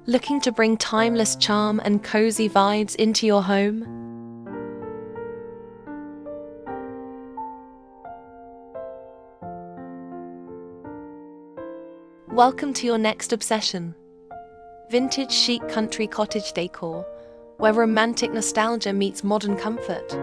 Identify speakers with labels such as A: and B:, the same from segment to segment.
A: Looking to bring timeless charm and cozy vibes into your home? Welcome to your next obsession. Vintage chic country cottage decor, where romantic nostalgia meets modern comfort.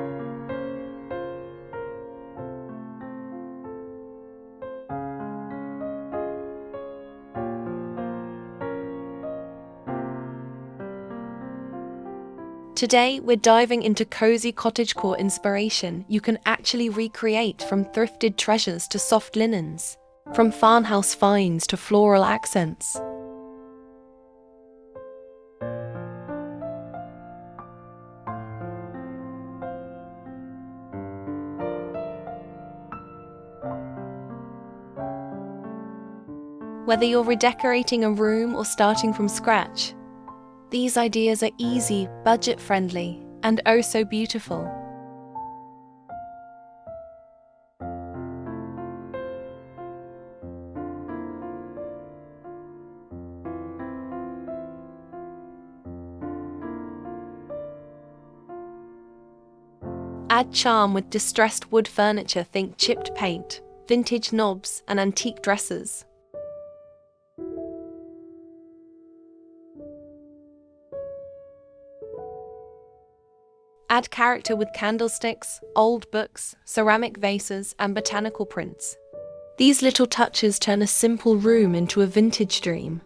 A: Today, we're diving into cozy cottagecore inspiration you can actually recreate, from thrifted treasures to soft linens, from farmhouse finds to floral accents. Whether you're redecorating a room or starting from scratch, these ideas are easy, budget-friendly, and oh so beautiful. Add charm with distressed wood furniture. Think chipped paint, vintage knobs, and antique dressers. Add character with candlesticks, old books, ceramic vases, and botanical prints. These little touches turn a simple room into a vintage dream.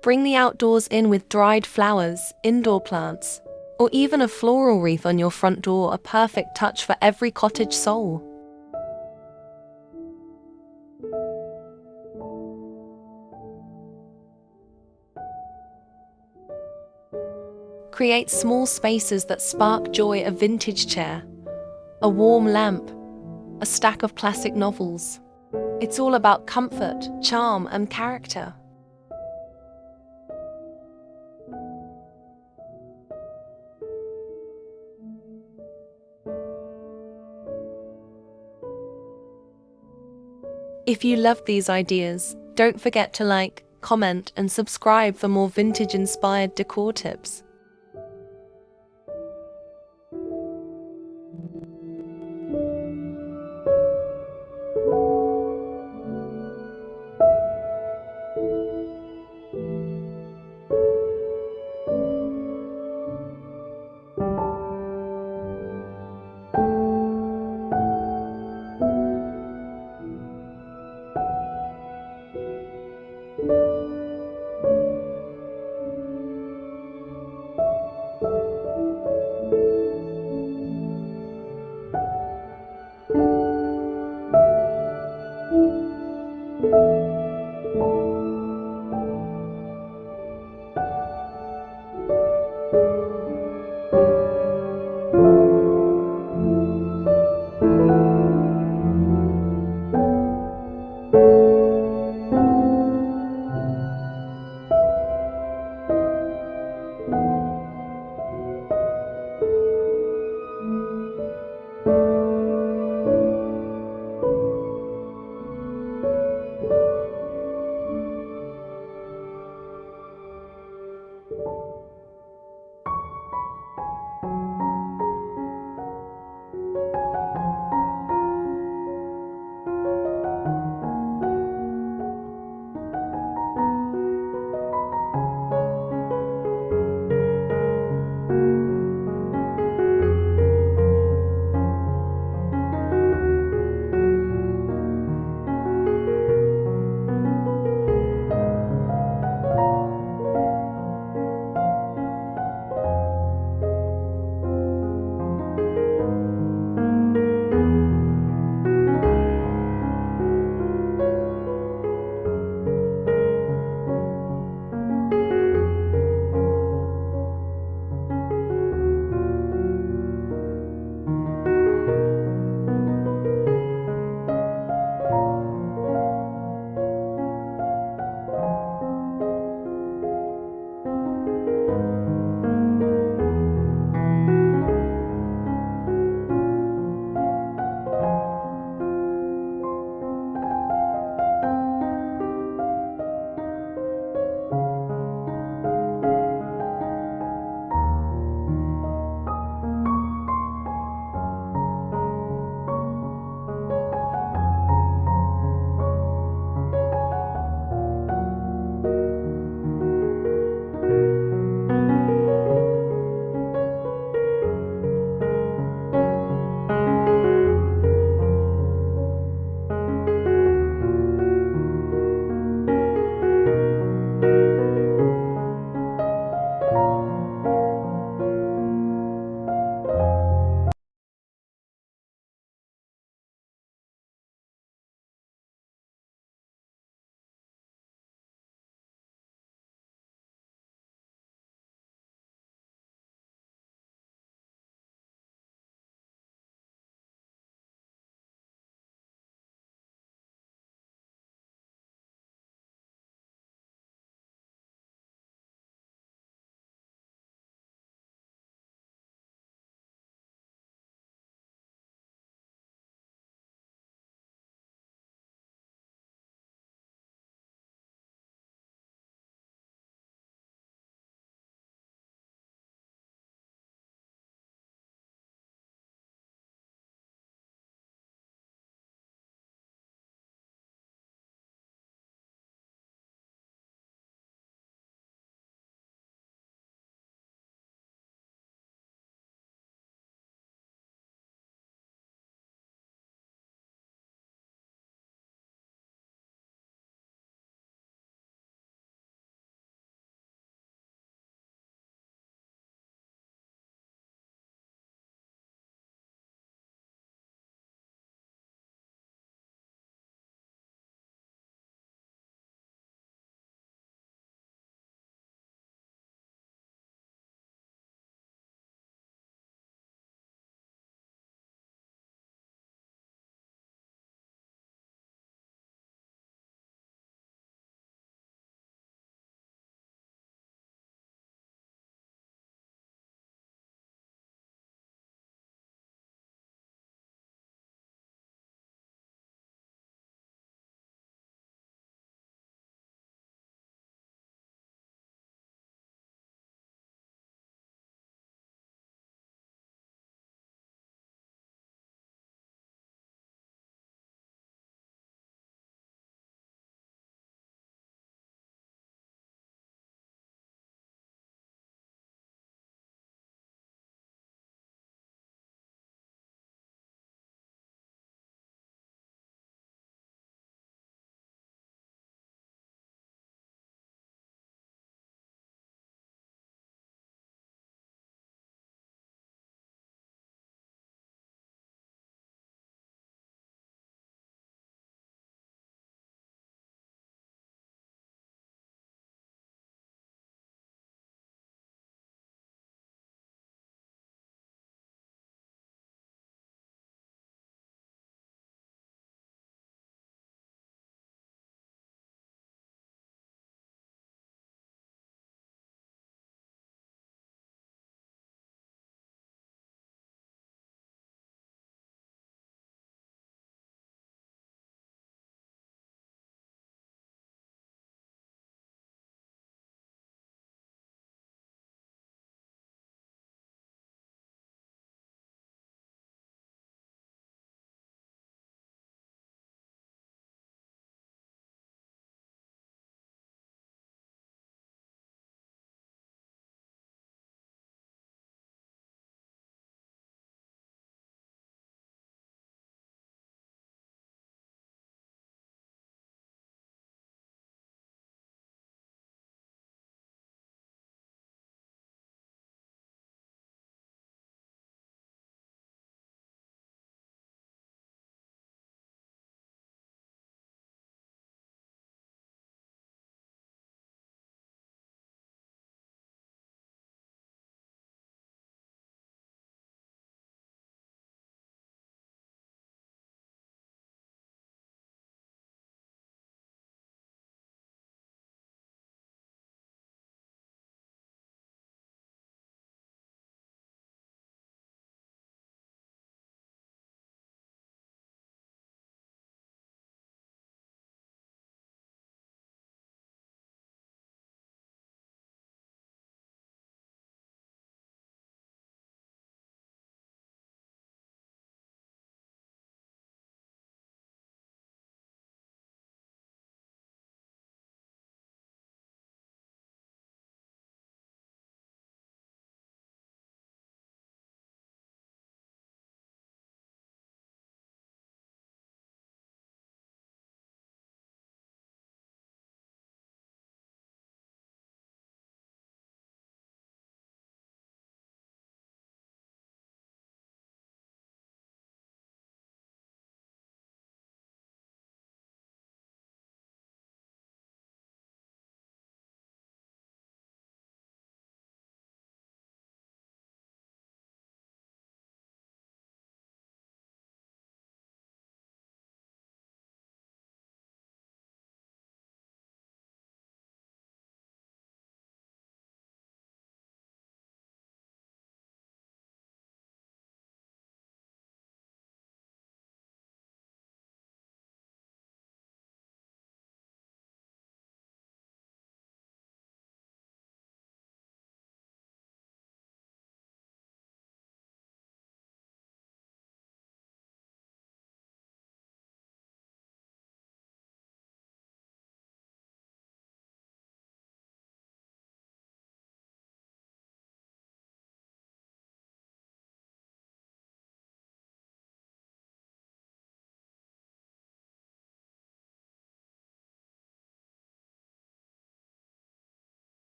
A: Bring the outdoors in with dried flowers, indoor plants, or even a floral wreath on your front door, a perfect touch for every cottage soul. Create small spaces that spark joy: a vintage chair, a warm lamp, a stack of classic novels. It's all about comfort, charm, and character. If you love these ideas, don't forget to like, comment, and subscribe for more vintage-inspired decor tips.